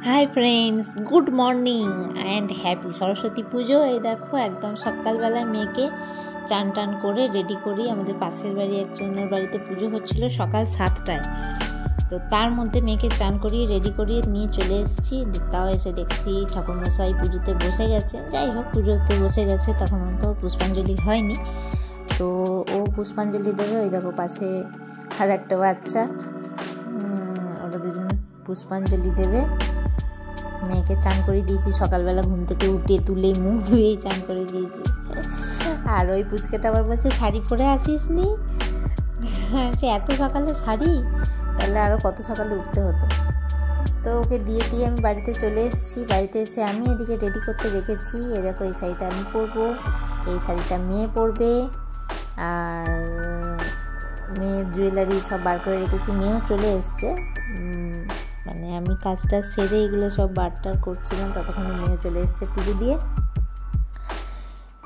Hi friends, good morning and happy Saraswati পুজো। এই দেখো একদম সকালবেলায় মেয়েকে চান টান করে রেডি করি। আমাদের পাশের বাড়ি একজনের বাড়িতে পুজো হচ্ছিল সকাল 7টায়, তো তার মধ্যে মেয়েকে চান করিয়ে রেডি করিয়ে নিয়ে চলে এসেছি। তাও এসে দেখছি ঠাকুরমশাই পুজোতে বসে গেছে। যাই হোক, পুজোতে বসে গেছে, তখন তো পুষ্পাঞ্জলি হয়নি, তো ও পুষ্পাঞ্জলি দেবে। ওই দেখো পাশে আর একটা বাচ্চা, ওরা দুজন পুষ্পাঞ্জলি দেবে। মেয়েকে চান করে দিয়েছি সকালবেলা, ঘুম থেকে উঠে তুলে মুখ ধুয়েই চান করে দিয়েছি। আর ওই পুচকেটা আবার বলছে শাড়ি পরে আসিস নি, এত সকালে শাড়ি, তাহলে আরও কত সকালে উঠতে হতো। তো ওকে দিয়ে আমি বাড়িতে চলে এসেছি। বাড়িতে এসে আমি এদিকে রেডি করতে রেখেছি। এ দেখো, এই শাড়িটা আমি পরবো, এই শাড়িটা মেয়ে পরবে, আর মেয়ের জুয়েলারি সব বার করে রেখেছি। মেয়েও চলে এসছে, মানে আমি কাজটা সেরে এগুলো সব বারটার করছিলাম, ততক্ষণে মেয়েও চলে এসছে পুজো দিয়ে।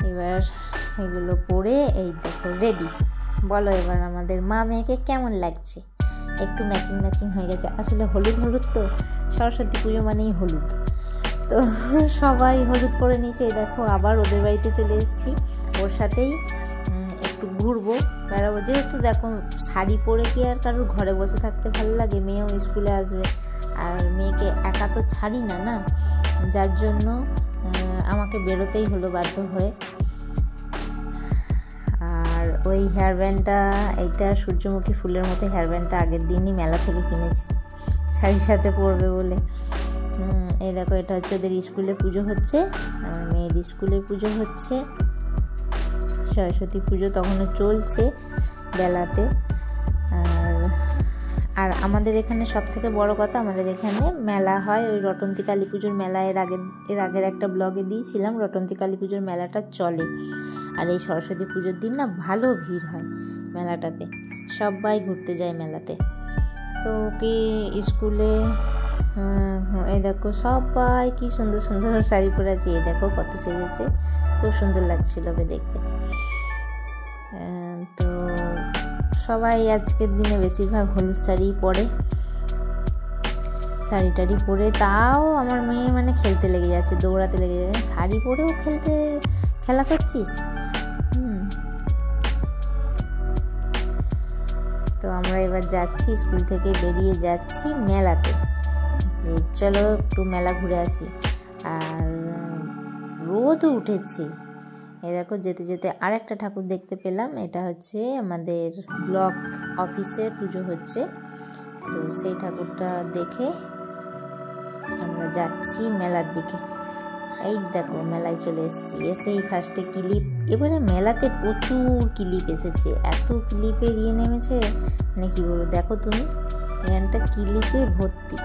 এবার এগুলো পরে এই দেখো রেডি। বলো এবার আমাদের মা মেয়েকে কেমন লাগছে? একটু ম্যাচিং ম্যাচিং হয়ে গেছে। আসলে হলুদ হলুদ তো, সরস্বতী পুজো মানেই হলুদ, তো সবাই হলুদ পরে নিয়েছে। এই দেখো আবার ওদের বাড়িতে চলে এসেছি, ওর সাথেই একটু ঘুরবো, বেড়াবো। যেহেতু দেখো শাড়ি পরে কি আর কারোর ঘরে বসে থাকতে ভালো লাগে, মেয়েও স্কুলে আসবে, আর মেয়েকে একা তো ছাড়ি না, যার জন্য আমাকে বেরোতেই হলো বাধ্য হয়ে। আর ওই হেয়ার ব্যান্ডটা, এইটা সূর্যমুখী ফুলের মতো হেয়ার ব্যান্ডটা আগের দিনই মেলা থেকে কিনেছি শাড়ির সাথে পরবে বলে। এই দেখো, এটা হচ্ছে ওদের স্কুলে পুজো হচ্ছে, আমার মেয়ের স্কুলে পুজো হচ্ছে, সরস্বতী পুজো তখনও চলছে বেলাতে। আর আমাদের এখানে সব থেকে বড় কথা, আমাদের এখানে মেলা হয়, ওই রটন্তী কালী পুজোর মেলা। এর আগের একটা ব্লগে দিয়েছিলাম, রটন্তী কালী পুজোর মেলাটা চলে। আর এই সরস্বতী পুজোর দিন না ভালো ভিড় হয় মেলাটাতে, সবাই ঘুরতে যায় মেলাতে। তো কি স্কুলে এই দেখো সবাই কি সুন্দর সুন্দর শাড়ি পরে আছে, এই দেখো কত সেজেছে, খুব সুন্দর লাগছিল ওকে দেখতে। তো সবাই আজকের দিনে বেশিরভাগ হলুদ শাড়ি পরে, শাড়ি টাড়ি পরে। তাও আমার মেয়ে মানে খেলতে লেগে যাচ্ছে, দৌড়াতে লেগে যাচ্ছে। শাড়ি পরেও খেলা করছিস? তো আমরা এবার যাচ্ছি, স্কুল থেকে বেরিয়ে যাচ্ছি মেলাতে। চলো একটু মেলা ঘুরে আসি। আর রোদ উঠেছে। এই দেখো যেতে যেতে আর একটা ঠাকুর দেখতে পেলাম। এটা হচ্ছে আমাদের ব্লক অফিসের পুজো হচ্ছে, তো সেই ঠাকুরটা দেখে আমরা যাচ্ছি মেলার দিকে। এই দেখো মেলায় চলে এসেছি, এসেই ফার্স্টে ক্লিপ। এবারে মেলাতে প্রচুর ক্লিপ এসেছে, এত ক্লিপে নেমেছে, মানে কি বলবো। দেখো তুমি, এখানটা ক্লিপে ভর্তি।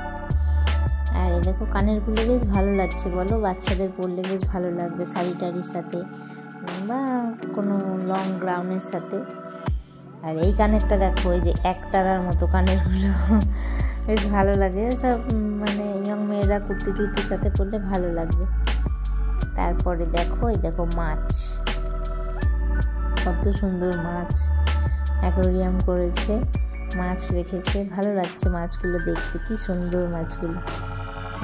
আর এই দেখো কানেরগুলো বেশ ভালো লাগছে, বলো বাচ্চাদের পরলে বেশ ভালো লাগবে শাড়ি টাড়ির সাথে বা কোনো লং গ্রাউনের সাথে। আর এই কানেরটা দেখো, এই যে একতারার মতো কানেরগুলো, বেশ ভালো লাগে। সব মানে ইয়ং মেয়েরা কুর্তি টুর্তির সাথে পরলে ভালো লাগবে। তারপরে দেখো, এই দেখো মাছ, কত সুন্দর মাছ, অ্যাকোয়ারিয়াম করেছে, মাছ রেখেছে, ভালো লাগছে মাছগুলো দেখতে, কি সুন্দর মাছগুলো।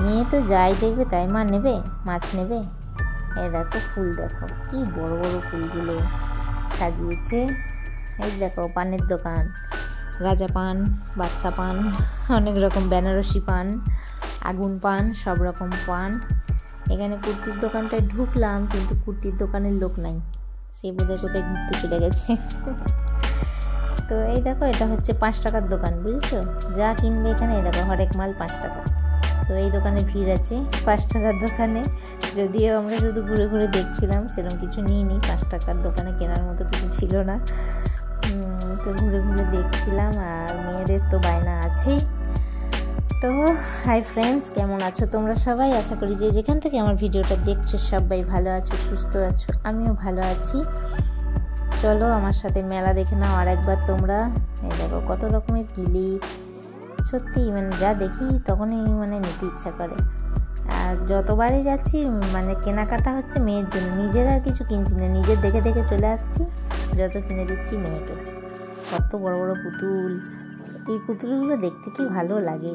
মেয়ে তো যাই দেখবে তাই মা নেবে, মাছ নেবে। এই দেখো ফুল, দেখো কি বড় বড় ফুলগুলো সাজিয়েছে। এই দেখো পানের দোকান, রাজা পান, বাদশা পান, অনেক রকম বেনারসি পান, আগুন পান, সব রকম পান। এখানে কুর্তির দোকানটায় ঢুকলাম, কিন্তু কুর্তির দোকানের লোক নাই, সে বোধহয় কোথায় ঘুরতে চলে গেছে। তো এই দেখো, এটা হচ্ছে 5 টাকার দোকান, বুঝেছো? যা কিনবে এখানে, এই দেখো হরেক মাল 5 টাকা। তো এই দোকানে ভিড় আছে 5 টাকার দোকানে, যদিও আমরা শুধু ঘুরে ঘুরে দেখছিলাম, সেরকম কিছু নিইনি। 5 টাকার দোকানে কেনার মতো কিছু ছিল না, তো ঘুরে ঘুরে দেখছিলাম। আর মেয়েদের তো বায়না আছেই। তো হাই ফ্রেন্ডস, কেমন আছো তোমরা সবাই? আশা করি যে যেখান থেকে আমার ভিডিওটা দেখছো সবাই ভালো আছো, সুস্থ আছো, আমিও ভালো আছি। চলো আমার সাথে মেলা দেখে নাও আর একবার তোমরা। এই দেখো কত রকমের ক্লিপ, সত্যি মানে যা দেখি তখনই মানে নিতে ইচ্ছা করে। আর যতবারই যাচ্ছি মানে কেনাকাটা হচ্ছে মেয়ের জন্য, নিজের আর কিছু কিনছি না, নিজের দেখে দেখে চলে আসছি, যত কিনে দিচ্ছি মেয়েকে। কত বড় বড় পুতুল, এই পুতুলগুলো দেখতে কি ভালো লাগে।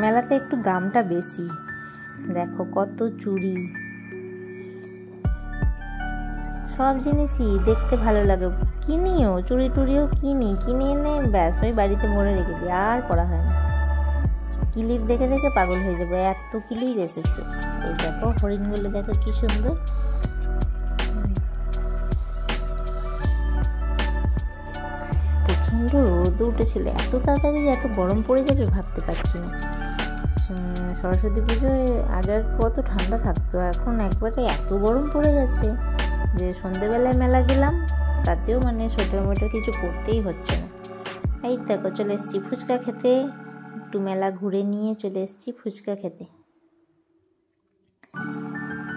মেলাতে একটু দামটা বেশি। দেখো কত চুড়ি, সব জিনিসই দেখতে ভালো লাগে, কিনিও, চুড়ি টুড়িও কিনে এনে ব্যাস ওই বাড়িতে ভরে রেখে দিই, আর পরা হয় না। ক্লিপ দেখে দেখে পাগল হয়ে যাবে, এত ক্লিপ এসেছে। এই দেখো হরিণগুলো দেখো কি সুন্দর। প্রচণ্ড রোদ উঠেছিল, এত তাড়াতাড়ি এত গরম পড়ে যাবে ভাবতে পারছি না। সরস্বতী পুজোয় আগে কত ঠান্ডা থাকতো, এখন একবারে এত গরম পড়ে গেছে যে সন্ধেবেলায় মেলা গেলাম, তাতেও মানে সোয়েটার মোটার কিছু পরতেই হচ্ছে না। এই দেখো চলে এসেছি ফুচকা খেতে, একটু মেলা ঘুরে নিয়ে চলে এসেছি ফুচকা খেতে।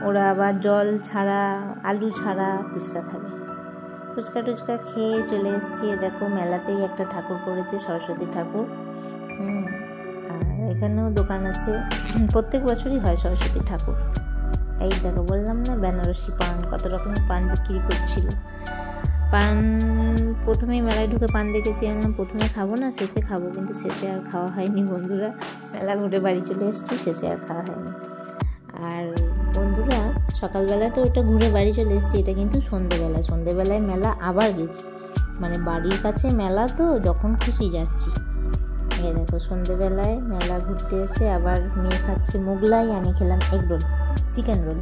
ওরা আবার জল ছাড়া, আলু ছাড়া ফুচকা খাবে। ফুচকা টুচকা খেয়ে চলে এসেছি। দেখো মেলাতেই একটা ঠাকুর পড়েছে, সরস্বতী ঠাকুর। আর এখানেও দোকান আছে, প্রত্যেক বছরই হয় সরস্বতী ঠাকুর। এই দেখো বললাম না বেনারসি পান, কত রকমের পান বিক্রি করছিল। পান প্রথমেই মেলায় ঢুকে পান দেখেছি, আমি প্রথমে খাবো না, শেষে খাবো, কিন্তু শেষে আর খাওয়া হয়নি বন্ধুরা। মেলা ঘুরে বাড়ি চলে এসেছি, শেষে আর খাওয়া হয়নি। আর বন্ধুরা সকালবেলা তো ওটা ঘুরে বাড়ি চলে এসেছি, এটা কিন্তু সন্ধেবেলায় মেলা আবার গেছি, মানে বাড়ির কাছে মেলা তো যখন খুশি যাচ্ছি। এই দেখো সন্ধেবেলায় মেলা ঘুরতে এসে আবার মেয়ে খাচ্ছে মোগলাই, আমি খেলাম এগ রোল, চিকেন রোল।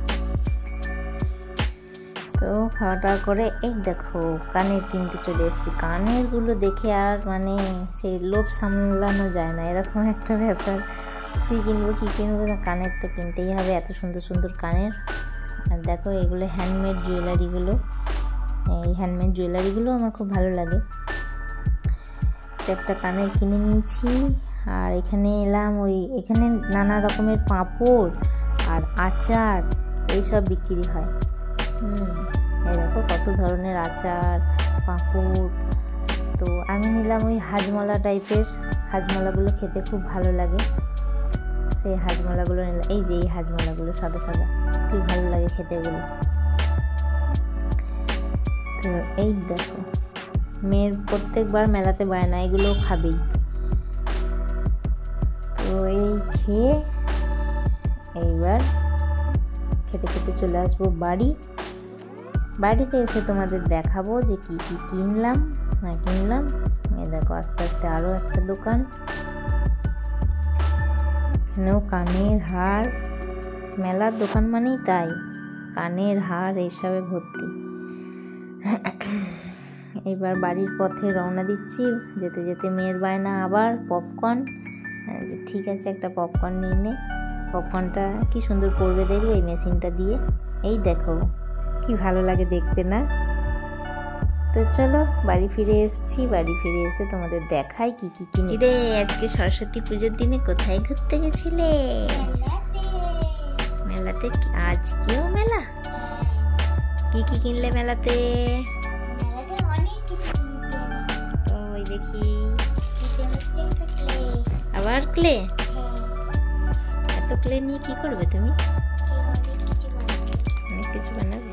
তো খাওয়া দাওয়া করে এই দেখো কানের কিনতে চলে এসেছি। কানেরগুলো দেখে আর মানে সেই লোভ সামলানো যায় না, এরকম একটা ব্যাপার। কী কিনবো কানের তো কিনতেই হবে, এত সুন্দর সুন্দর কানের। আর দেখো এগুলো হ্যান্ডমেড জুয়েলারিগুলো, এই হ্যান্ডমেড জুয়েলারিগুলো আমার খুব ভালো লাগে। তো একটা কানের কিনে নিয়েছি। আর এখানে এলাম, এখানে নানা রকমের পাঁপড় আর আচার এইসব বিক্রি হয়। এই দেখো কত ধরনের আচার, পাঁপড়। তো আমি নিলাম ওই হাজমলা টাইপের, হাজমলাগুলো খেতে খুব ভালো লাগে, সেই হাজমলাগুলো নিলাম। এই যে এই হাজমলাগুলো সাদা সাদা, কি ভালো লাগে খেতে এগুলো। তো এই দেখো মেয়ের প্রত্যেকবার মেলাতে বায়না এগুলো খাবেই। তো এই খেয়ে এইবার খেতে খেতে চলে আসবো বাড়িতে এসে তোমাদের দেখাবো যে কি কি কিনলাম না কিনলাম। এই দেখো আস্তে আস্তে আরও একটা দোকান, এখানেও কানের হার, মেলার দোকান মানেই তাই, কানের হার এইসবে ভর্তি। এবার বাড়ির পথে রওনা দিচ্ছি, যেতে যেতে মেয়ের বায়না আবার পপকর্ন। ঠিক আছে একটা পপকর্ন নিয়ে নে, পপকর্নটা কি সুন্দর পড়বে দেখবে এই মেশিনটা দিয়ে। এই দেখো কি ভালো লাগে দেখতে না। তো চলো বাড়ি ফিরে এসেছি, বাড়ি ফিরে এসে তোমাদের দেখাই কি কি কিনে রে। আজকে সরস্বতী পুজোর দিনে কোথায় ঘুরতে গেছিলে? মেলাতে। আজকেও মেলা? কি কি কিনলে মেলাতে? ওই দেখি আবার ক্লে। এত ক্লে নিয়ে কি করবে তুমি? অনেক কিছু বানাবে।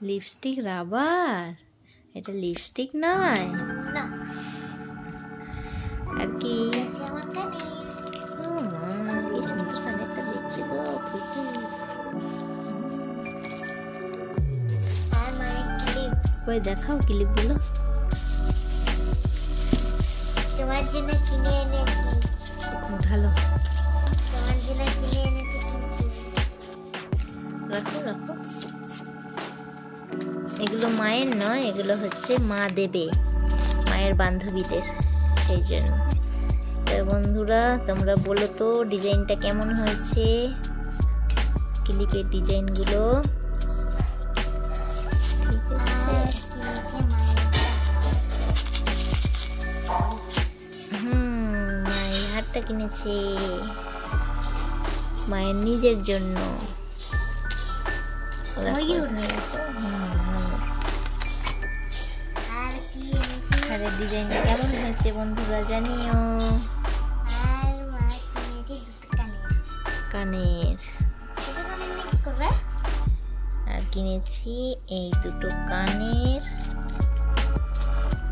Lipstick rubber? এটা লিপস্টিক নয়। আর কি? কি সুন্দর কানেরটা দেখতে গো, ঠিকই। ওই দেখাও ক্লিপগুলো। তোমার জন্য কিনে এনেছি। ভালো তোমার জন্য কিনে এনেছি। রাখো রাখো। এগুলো মায়ের নয়, এগুলো হচ্ছে মা দেবে মায়ের বান্ধবীদের, সেই জন্য। তো বন্ধুরা তোমরা বলো তো ডিজাইনটা কেমন হয়েছে, ক্লিপের ডিজাইনগুলো। ঠিক আছে। মায়ের হারটা কিনেছে মায়ের নিজের জন্য। হারের ডিজাইনটা কেমন হয়েছে বন্ধুরা জানিও। কানের আর কিনেছি এই দুটো কানের।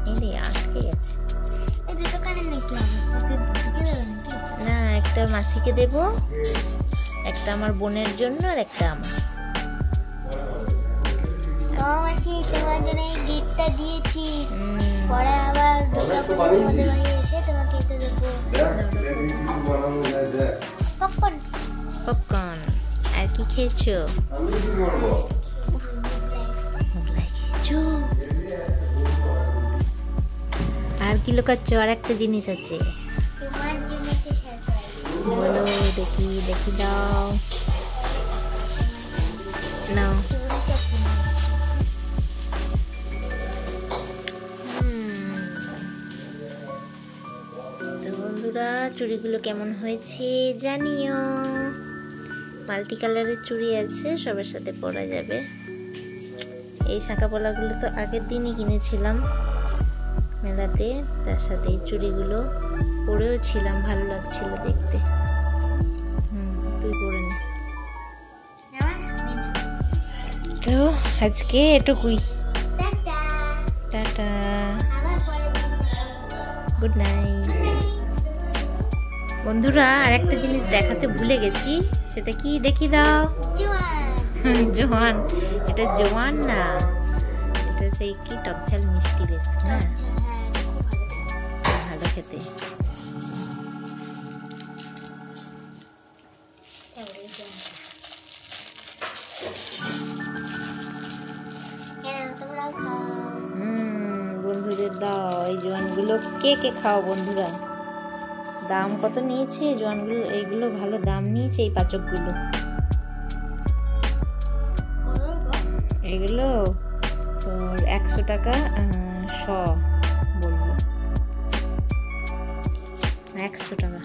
এই আটকে গেছে। একটা মাসিকে দেব, একটা আমার বোনের জন্য আর একটা আমার। মাসি তোমার জন্য এই গিফটটা দিয়েছি, পরে আবার তোমাদের বাড়ি এসে তোমাকে এটা দেবো। পপকর্ন। পপকর্ন। আর কি খেয়েছো? মোগলাই খেয়েছো? আর কি লুকাচ্ছ? আর একটা জিনিস আছে, তোমার জন্য একটা সারপ্রাইজ। বলো দেখি, দেখি দাও, নাও। চুড়িটা কিনে। তো বন্ধুরা, চুড়িগুলো কেমন হয়েছে জানিও। মাল্টি কালারের চুড়ি আছে, সবার সাথে পরা যাবে। এই শাঁখা পলাগুলো তো আগের দিনই কিনেছিলাম মেলাতে, তার সাথে এই চুড়িগুলো পরেও ছিলাম, ভালো লাগছিল দেখতে। তুই পরে নে। তো আজকে এটুকুই, টাটা। টাটা, আবার পরে গুড নাইট। বন্ধুরা, আর একটা জিনিস দেখাতে ভুলে গেছি, সেটা কি দেখি দাও। জোয়ান। জোয়ান। এটা জোয়ান না, এটা সেই কি টকঝাল মিষ্টি বেশ না, ভালো খেতে। বন্ধুদের দাও এই জোয়ানগুলো, কে কে খাও বন্ধুরা। দাম কত নিয়েছে জোয়ানগুলো? এইগুলো ভালো দাম নিয়েছে, এই পাচকগুলো। এগুলো তোর 100 টাকা শ বলবো, 100 টাকা।